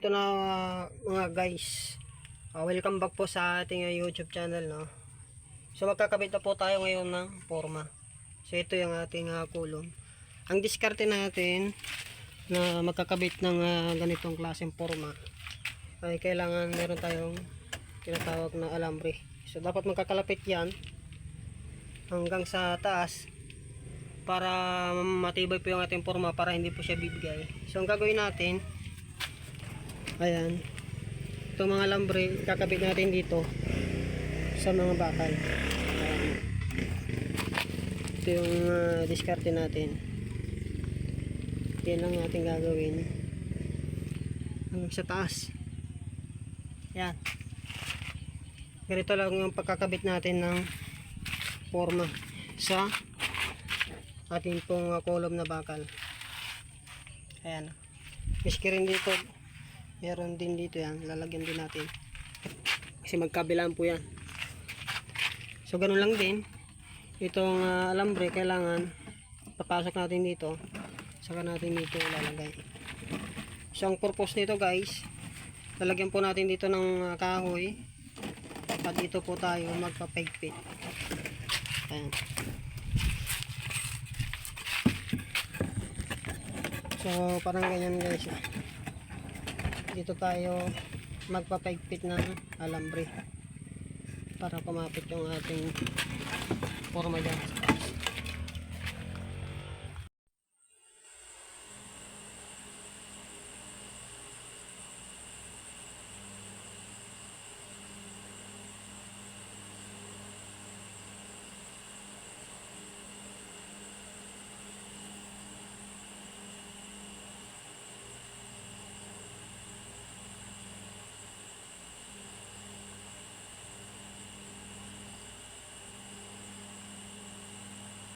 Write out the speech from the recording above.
Ito na mga guys, welcome back po sa ating YouTube channel, no? So magkakabit na po tayo ngayon ng forma. So ito yung ating kulong. Ang diskarte natin na magkakabit ng ganitong klaseng forma ay kailangan meron tayong tinatawag na alambre. So dapat magkakalapit yan hanggang sa taas para matibay po yung ating forma, para hindi po siya bibigay. So ang gagawin natin, ayan, itong mga lambre kakabit natin dito sa mga bakal. Ayan. Ito yung diskarte natin. Yan lang natin gagawin hanggang sa taas. Yan, ganito lang yung pagkakabit natin ng forma sa ating pong kolom na bakal. Ayan, miski rin dito meron din dito, yan lalagyan din natin kasi magkabilaan po yan. So ganun lang din itong alambre, kailangan papasok natin dito, saka natin dito ilalagay. So ang purpose nito guys, lalagyan po natin dito ng kahoy at dito po tayo magpapaigpit. Ayan. So parang ganyan guys, dito tayo magpapaigpit ng alambre para kumapit yung ating forma dyan.